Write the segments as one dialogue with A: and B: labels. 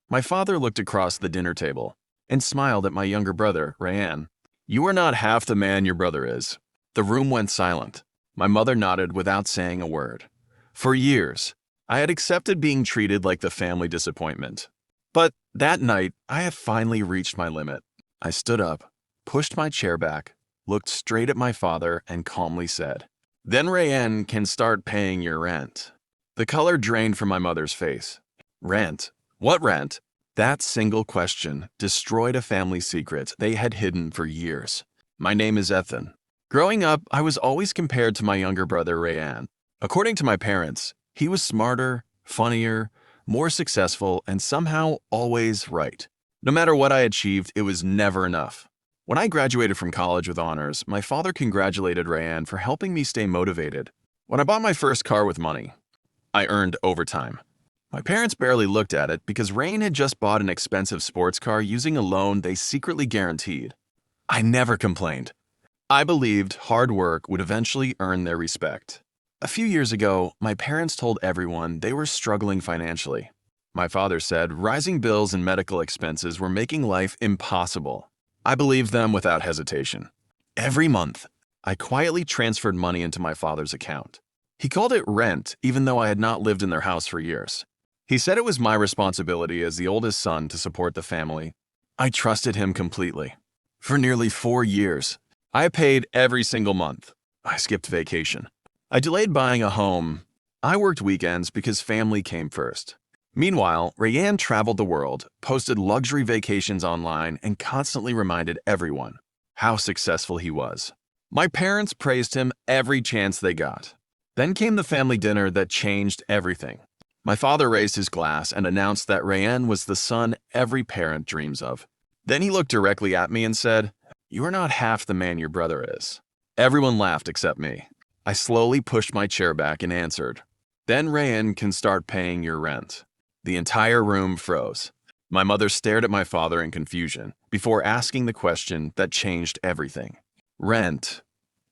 A: My father looked across the dinner table and smiled at my younger brother, Rayan. "You are not half the man your brother is." The room went silent. My mother nodded without saying a word. For years, I had accepted being treated like the family disappointment. But that night, I had finally reached my limit. I stood up, pushed my chair back, looked straight at my father, and calmly said, "Then Rayan can start paying your rent." The color drained from my mother's face. Rent? What rent? That single question destroyed a family secret they had hidden for years. My name is Ethan. Growing up, I was always compared to my younger brother, Rayan. According to my parents, he was smarter, funnier, more successful, and somehow always right. No matter what I achieved, it was never enough. When I graduated from college with honors, my father congratulated Rayan for helping me stay motivated. When I bought my first car with money, I earned overtime. My parents barely looked at it because Rayan had just bought an expensive sports car using a loan they secretly guaranteed. I never complained. I believed hard work would eventually earn their respect. A few years ago, my parents told everyone they were struggling financially. My father said rising bills and medical expenses were making life impossible. I believed them without hesitation. Every month, I quietly transferred money into my father's account. He called it rent, even though I had not lived in their house for years. He said it was my responsibility as the oldest son to support the family. I trusted him completely. For nearly 4 years, I paid every single month. I skipped vacation. I delayed buying a home. I worked weekends because family came first. Meanwhile, Rayan traveled the world, posted luxury vacations online, and constantly reminded everyone how successful he was. My parents praised him every chance they got. Then came the family dinner that changed everything. My father raised his glass and announced that Rayan was the son every parent dreams of. Then he looked directly at me and said, "You are not half the man your brother is." Everyone laughed except me. I slowly pushed my chair back and answered, "Then Rayan can start paying your rent." The entire room froze. My mother stared at my father in confusion before asking the question that changed everything. "Rent.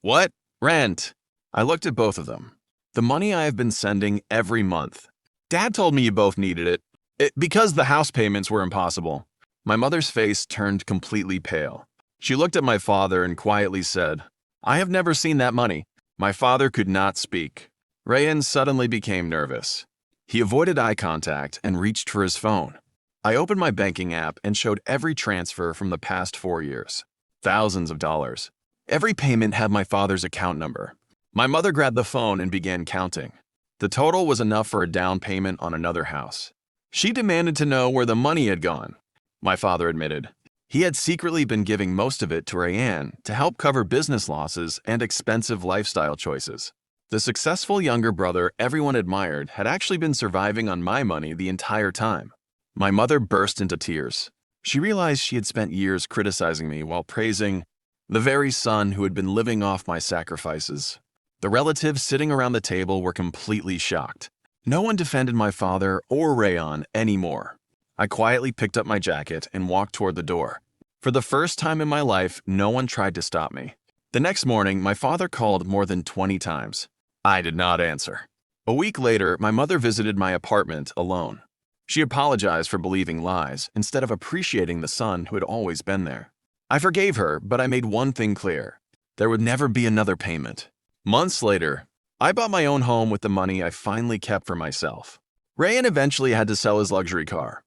A: What? Rent?" I looked at both of them. "The money I have been sending every month. Dad told me you both needed it. Because the house payments were impossible." My mother's face turned completely pale. She looked at my father and quietly said, "I have never seen that money." My father could not speak. Rayan suddenly became nervous. He avoided eye contact and reached for his phone. I opened my banking app and showed every transfer from the past 4 years. Thousands of dollars. Every payment had my father's account number. My mother grabbed the phone and began counting. The total was enough for a down payment on another house. She demanded to know where the money had gone. My father admitted. He had secretly been giving most of it to Rayan to help cover business losses and expensive lifestyle choices. The successful younger brother everyone admired had actually been surviving on my money the entire time. My mother burst into tears. She realized she had spent years criticizing me while praising the very son who had been living off my sacrifices. The relatives sitting around the table were completely shocked. No one defended my father or Rayan anymore. I quietly picked up my jacket and walked toward the door. For the first time in my life, no one tried to stop me. The next morning, my father called more than 20 times. I did not answer. A week later, my mother visited my apartment alone. She apologized for believing lies instead of appreciating the son who had always been there. I forgave her, but I made one thing clear. There would never be another payment. Months later, I bought my own home with the money I finally kept for myself. Rayan eventually had to sell his luxury car.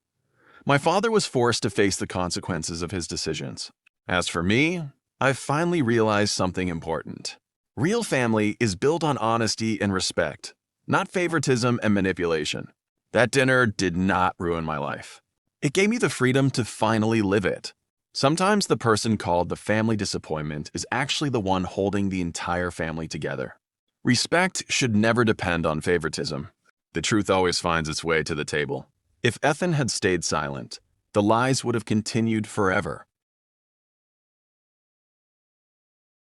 A: My father was forced to face the consequences of his decisions. As for me, I finally realized something important. Real family is built on honesty and respect, not favoritism and manipulation. That dinner did not ruin my life. It gave me the freedom to finally live it. Sometimes the person called the family disappointment is actually the one holding the entire family together. Respect should never depend on favoritism. The truth always finds its way to the table. If Ethan had stayed silent, the lies would have continued forever.